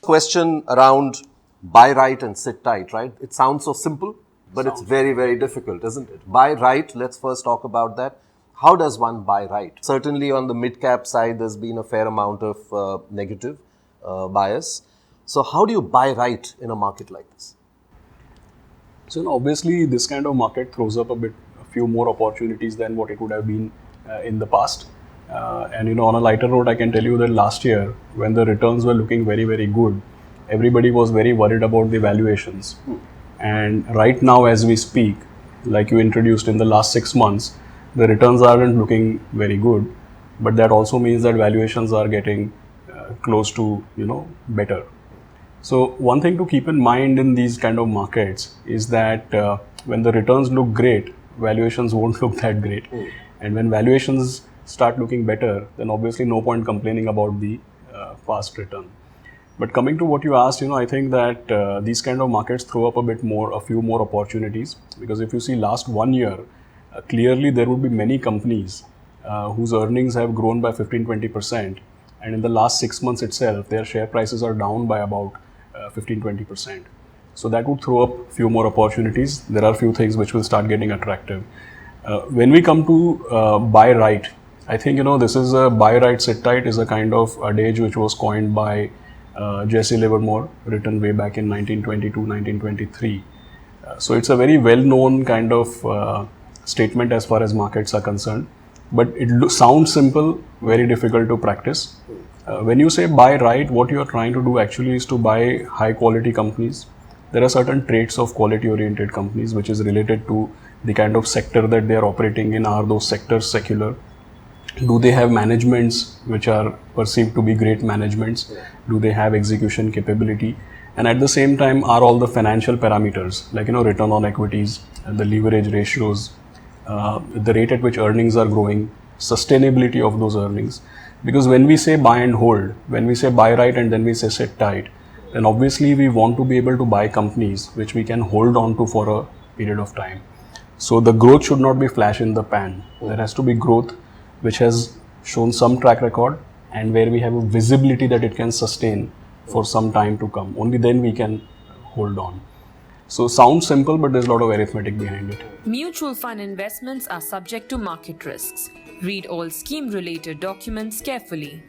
Question around buy right and sit tight, right? It sounds so simple, but it's very, very difficult, isn't it? Buy right, let's first talk about that. How does one buy right? Certainly on the mid-cap side, there's been a fair amount of negative bias. So how do you buy right in a market like this? So obviously, this kind of market throws up a few more opportunities than what it would have been in the past. And on a lighter note, I can tell you that last year, when the returns were looking very, very good, everybody was very worried about the valuations. And right now, as we speak, like you introduced in the last 6 months, the returns aren't looking very good. But that also means that valuations are getting close to better. So one thing to keep in mind in these kind of markets is that when the returns look great, valuations won't look that great. And when valuations start looking better, then obviously no point complaining about the past return. But coming to what you asked, I think that these kind of markets throw up a few more opportunities, because if you see last 1 year, clearly there would be many companies whose earnings have grown by 15-20%, and in the last 6 months itself, their share prices are down by about 15-20%. So that would throw up few more opportunities. There are few things which will start getting attractive. When we come to buy right, I think this is a buy right sit tight is a kind of adage which was coined by Jesse Livermore, written way back in 1922, 1923. So it's a very well-known kind of statement as far as markets are concerned, but it sounds simple, very difficult to practice. When you say buy right, what you are trying to do actually is to buy high quality companies. There are certain traits of quality oriented companies which is related to the kind of sector that they are operating in. Are those sectors secular? Do they have managements which are perceived to be great managements? Do they have execution capability? And at the same time, are all the financial parameters like return on equities, the leverage ratios, the rate at which earnings are growing, sustainability of those earnings? Because when we say buy and hold, when we say buy right and then we say sit tight, then obviously we want to be able to buy companies which we can hold on to for a period of time. So the growth should not be flash in the pan. There has to be growth which has shown some track record and where we have a visibility that it can sustain for some time to come. Only then we can hold on. So sounds simple, but there's a lot of arithmetic behind it. Mutual fund investments are subject to market risks. Read all scheme-related documents carefully.